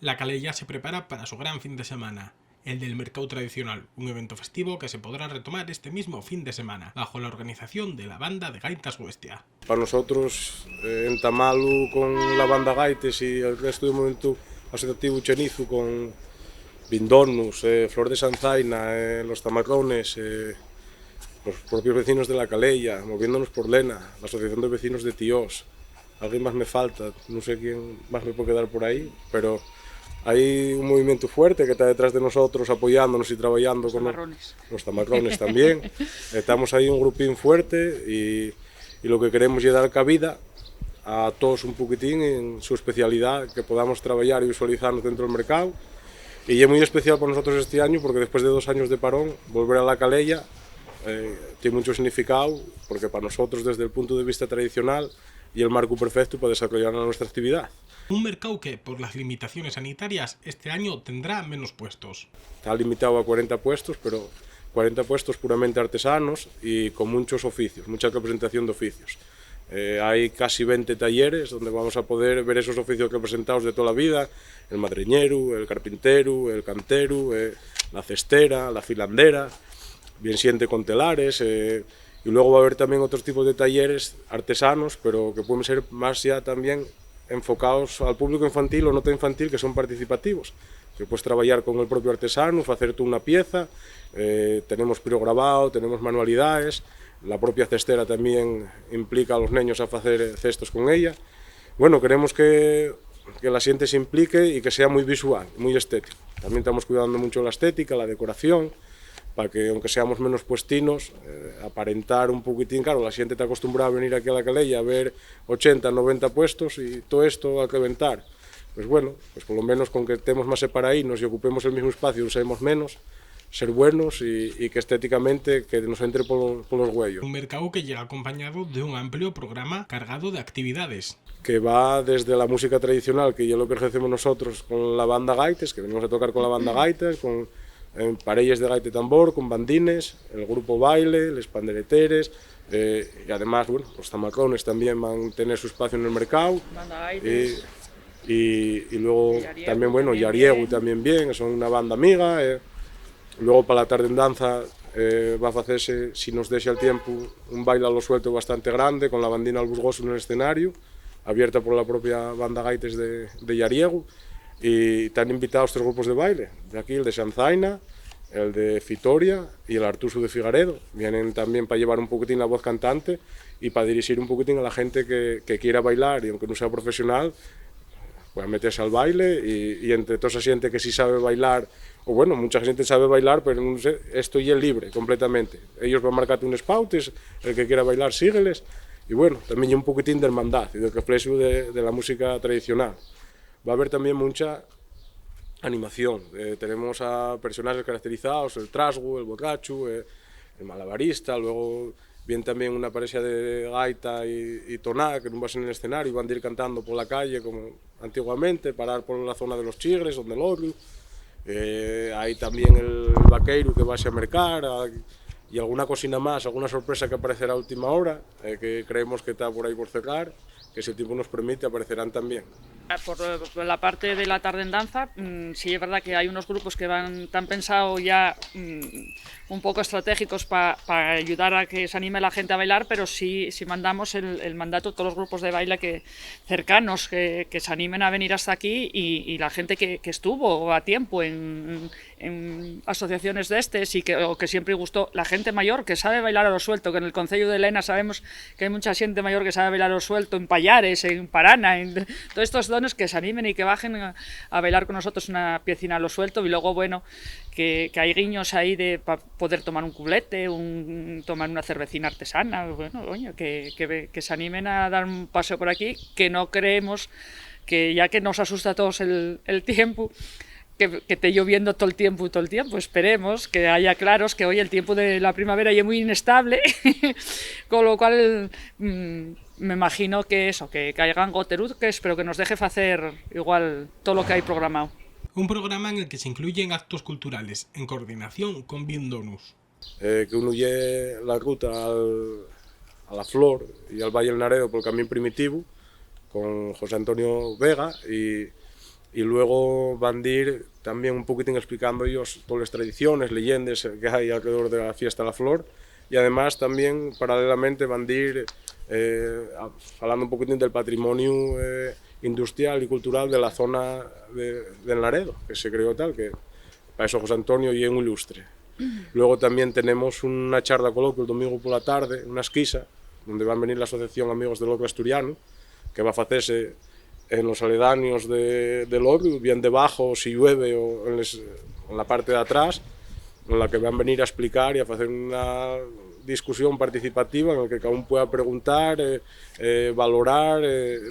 La Calella se prepara para su gran fin de semana, el del Mercado Tradicional, un evento festivo que se podrá retomar este mismo fin de semana, bajo la organización de la Banda de Gaitas Huestia. Para nosotros, en Tamalu, con la Banda Gaites y el resto del movimiento asociativo Chenizu, con Vindonus, Flor de Sanzaina, los Tamarrones, los propios vecinos de la Calella, moviéndonos por Lena, la Asociación de Vecinos de Tíos. Alguien más me falta, no sé quién más me puede quedar por ahí, pero hay un movimiento fuerte que está detrás de nosotros apoyándonos y trabajando con los tamarrones también. Estamos ahí un grupín fuerte y lo que queremos es dar cabida a todos un poquitín en su especialidad, que podamos trabajar y visualizarnos dentro del mercado. Y es muy especial para nosotros este año porque después de 2 años de parón, volver a la Calella tiene mucho significado, porque para nosotros desde el punto de vista tradicional y el marco perfecto para desarrollar nuestra actividad. Un mercado que, por las limitaciones sanitarias, este año tendrá menos puestos. Está limitado a 40 puestos, pero 40 puestos puramente artesanos y con muchos oficios, mucha representación de oficios. Hay casi 20 talleres donde vamos a poder ver esos oficios representados de toda la vida, el madreñero, el carpintero, el cantero, la cestera, la filandera, bien siente con telares, y luego va a haber también otros tipos de talleres artesanos, pero que pueden ser más ya también enfocados al público infantil o no tan infantil, que son participativos, que puedes trabajar con el propio artesano, hacer tú una pieza, tenemos pirograbado, tenemos manualidades, la propia cestera también implica a los niños a hacer cestos con ella. Bueno, queremos que la gente se implique y que sea muy visual, muy estético. También estamos cuidando mucho la estética, la decoración, para que, aunque seamos menos puestinos, aparentar un poquitín. Claro, la gente está acostumbrada a venir aquí a la Calella a ver 80, 90 puestos y todo esto a reventar. Pues bueno, pues por lo menos con que estemos más separados y ocupemos el mismo espacio y usemos menos, ser buenos y que estéticamente que nos entre por los huellos. Un mercado que llega acompañado de un amplio programa cargado de actividades. Que va desde la música tradicional, que ya lo que ejercemos nosotros con la Banda Gaites, que venimos a tocar con la Banda Gaites, con parelles de gaita y tambor, con bandines, el grupo baile, los pandereteres, y además, bueno, los tamarrones también van a tener su espacio en el mercado. Y luego también, bueno, Yariegu también bien, son una banda amiga. Luego para la tarde en danza va a hacerse, si nos deja el tiempo, un baile a lo suelto bastante grande, con la bandina al busgoso en el escenario, abierta por la propia Banda Gaites de Yariegu. Y están invitados 3 grupos de baile, de aquí el de Sanzaina, el de Fitoria y el Artuso de Figaredo. Vienen también para llevar un poquitín la voz cantante y para dirigir un poquitín a la gente que quiera bailar y aunque no sea profesional, pueda meterse al baile y entre toda esa gente que sí sabe bailar, o bueno, mucha gente sabe bailar, pero no sé, esto ya es libre completamente. Ellos van a marcarte unos pautes, el que quiera bailar sígueles, y bueno, también hay un poquitín de hermandad y del reflejo de la música tradicional. Va a haber también mucha animación. Tenemos a personajes caracterizados, el trasgu, el borracho, el malabarista, luego viene también una pareja de gaita y toná que no van en el escenario y van a ir cantando por la calle como antiguamente, parar por la zona de los Chigres, donde el Orlu. Hay también el vaqueiro que va a mercar y alguna cocina más, alguna sorpresa que aparecerá a última hora, que creemos que está por ahí por cerrar, que si el tiempo nos permite aparecerán también. Por la parte de la tarde en danza, sí es verdad que hay unos grupos que tan pensados ya un poco estratégicos para ayudar a que se anime la gente a bailar, pero sí mandamos el mandato a todos los grupos de baile cercanos que se animen a venir hasta aquí y la gente que estuvo a tiempo en asociaciones de estes o que siempre gustó, la gente mayor que sabe bailar a lo suelto, que en el Concello de Lena sabemos que hay mucha gente mayor que sabe bailar a lo suelto, en Pallares, en Parana, en todos estos dones que se animen y que bajen a bailar con nosotros una piecina a lo suelto y luego, bueno, que hay guiños ahí de poder tomar un cublete, tomar una cervecina artesana, bueno, coño, que se animen a dar un paseo por aquí, que no creemos que ya que nos asusta a todos el tiempo, que esté lloviendo todo el tiempo, esperemos que haya claros, que hoy el tiempo de la primavera ya es muy inestable, con lo cual me imagino que eso, que hagan goteruzques, pero que nos deje hacer igual todo lo que hay programado. Un programa en el que se incluyen actos culturales en coordinación con Vindonus. Que uno lleve la ruta a la Flor y al Valle del Naredo por el camino primitivo con José Antonio Vega y y luego van a ir también un poquitín explicando ellos todas las tradiciones, leyendas que hay alrededor de la fiesta de la flor, y además también paralelamente van a ir hablando un poquitín del patrimonio industrial y cultural de la zona del Laredo, que se creó tal, que para eso José Antonio y un ilustre. Luego también tenemos una charla coloquio el domingo por la tarde, una esquisa, donde van a venir la Asociación Amigos del Locro Asturiano, que va a hacerse en los aledaños del Locro, bien debajo si llueve o en la parte de atrás, en la que van a venir a explicar y a hacer una discusión participativa en la que cada uno pueda preguntar, valorar,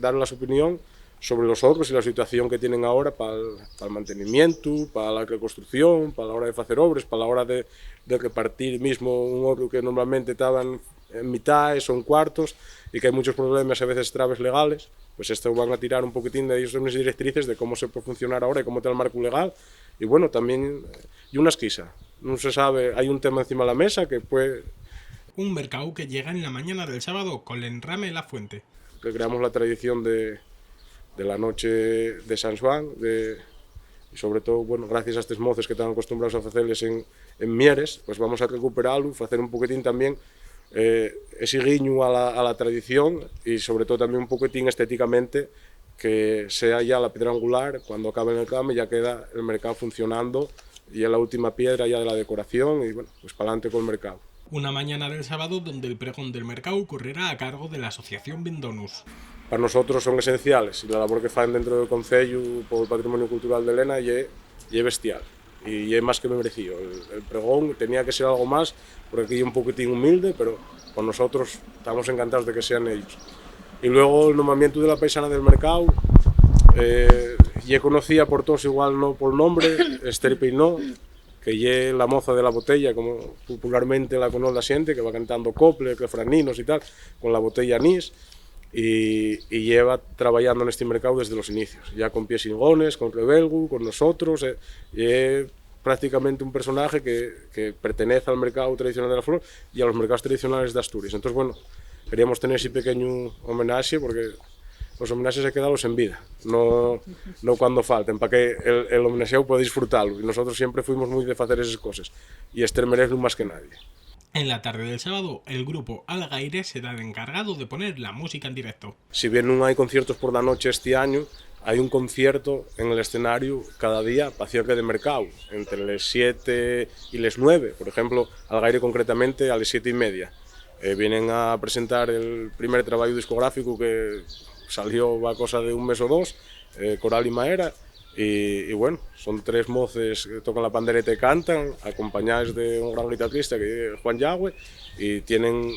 dar la su opinión sobre los otros y la situación que tienen ahora para el mantenimiento, para la reconstrucción, para la hora de hacer obras, para la hora de repartir mismo un otro que normalmente estaban en mitades o en cuartos y que hay muchos problemas, a veces traves legales, pues esto van a tirar un poquitín de ellos unas directrices de cómo se puede funcionar ahora y cómo está el marco legal. Y bueno, también y una esquisa, no se sabe, hay un tema encima de la mesa que puede... Un mercado que llega en la mañana del sábado con el enrame en la fuente. Que creamos la tradición de la noche de San Juan, y sobre todo, bueno, gracias a estos moces que están acostumbrados a hacerles en Mieres, pues vamos a recuperarlo y hacer un poquitín también ese guiño a la tradición y sobre todo también un poquitín estéticamente que sea ya la piedra angular, cuando acabe el enrame ya queda el mercado funcionando y es la última piedra ya de la decoración y bueno, pues para adelante con el mercado. Una mañana del sábado donde el pregón del mercado correrá a cargo de la Asociación Vendonus. Para nosotros son esenciales y la labor que fan dentro del Concello por el Patrimonio Cultural de Lena es bestial y es más que merecido. El pregón tenía que ser algo más porque aquí es un poquitín humilde, pero con nosotros estamos encantados de que sean ellos. Y luego el nombramiento de la paisana del mercado, ya conocía por todos igual no por nombre, Esther Peinó, que es la moza de la botella, como popularmente la conoce la gente, que va cantando coples, refraninos y tal, con la botella anís, y lleva trabajando en este mercado desde los inicios, ya con pies ingones, con Rebelgu, con nosotros, y es prácticamente un personaje que pertenece al mercado tradicional de la flor y a los mercados tradicionales de Asturias. Entonces, bueno, queríamos tener ese pequeño homenaje porque los homenajes hay que darlos en vida, no cuando falten, para que el homenajeado pueda disfrutarlo. Y nosotros siempre fuimos muy de hacer esas cosas. Y Esther merece más que nadie. En la tarde del sábado, el grupo Algaire será el encargado de poner la música en directo. Si bien no hay conciertos por la noche este año, hay un concierto en el escenario cada día para cierre de mercado, entre las 7 y las 9. Por ejemplo, Algaire concretamente a las 7:30. Vienen a presentar el primer trabajo discográfico que salió a cosa de un mes o dos, Coral y Maera, y bueno, son 3 moces que tocan la pandereta y cantan, acompañados de un gran guitarrista que es Juan Yagüe, y tienen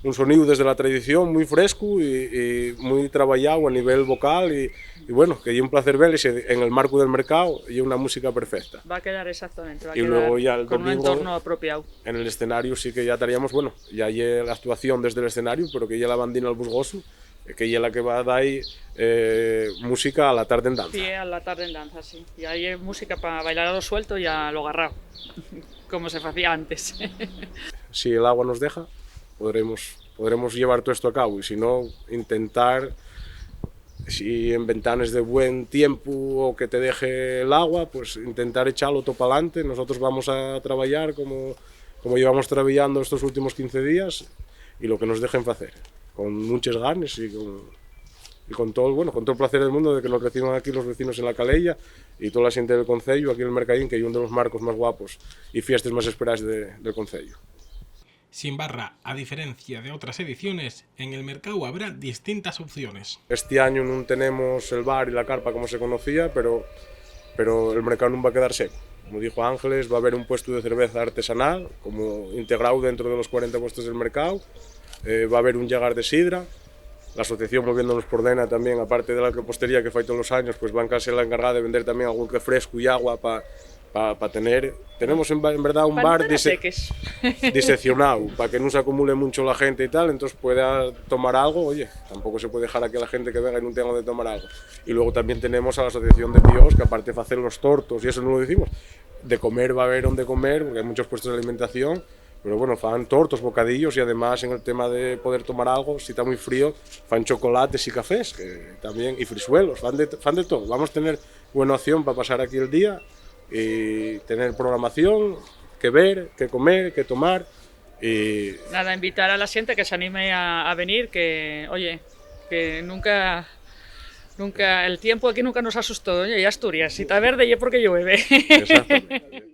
un sonido desde la tradición muy fresco y muy trabajado a nivel vocal, y bueno, que es un placer verles en el marco del mercado y una música perfecta. Va a quedar exactamente, va a y quedar luego ya el con domingo, un entorno apropiado. En el escenario sí que ya estaríamos, bueno, ya hay la actuación desde el escenario, pero que ya la bandina al Busgoso, que es la que va a dar música a la tarde en danza. Sí, a la tarde en danza, sí. Y ahí hay música para bailar a lo suelto y a lo agarrado, como se hacía antes. Si el agua nos deja, podremos llevar todo esto a cabo, y si no, intentar, si en ventanas de buen tiempo o que te deje el agua, pues intentar echarlo todo para adelante. Nosotros vamos a trabajar como llevamos trabajando estos últimos 15 días y lo que nos dejen hacer, con muchas ganas y con todo el placer del mundo de que nos reciban aquí los vecinos en la Calella y toda la gente del Concello, aquí en el Mercadín, que es uno de los marcos más guapos y fiestas más esperadas del Concello. Sin barra, a diferencia de otras ediciones, en el mercado habrá distintas opciones. Este año no tenemos el bar y la carpa como se conocía, pero el mercado no va a quedar seco. Como dijo Ángeles, va a haber un puesto de cerveza artesanal, como integrado dentro de los 40 puestos del mercado. Va a haber un llagar de sidra. La asociación Moviéndonos por Dena también, aparte de la repostería que fai todos los años, pues van a ser la encargada de vender también algún refresco y agua para tener. Tenemos en verdad un bar diseccionado, para que no se acumule mucho la gente y tal, entonces pueda tomar algo. Oye, tampoco se puede dejar aquí a la gente que venga y no tenga de tomar algo. Y luego también tenemos a la asociación de tíos, que aparte de hacer los tortos, y eso no lo decimos, de comer va a haber donde comer, porque hay muchos puestos de alimentación. Pero bueno, fan tortos, bocadillos y además en el tema de poder tomar algo, si está muy frío, fan chocolates y cafés, que también, y frisuelos, fan de todo. Vamos a tener buena opción para pasar aquí el día y tener programación, que ver, que comer, que tomar. Y nada, invitar a la gente que se anime a venir, que, oye, que nunca, el tiempo aquí nunca nos asustó, oye, y Asturias, si está verde y es porque llueve. exactamente.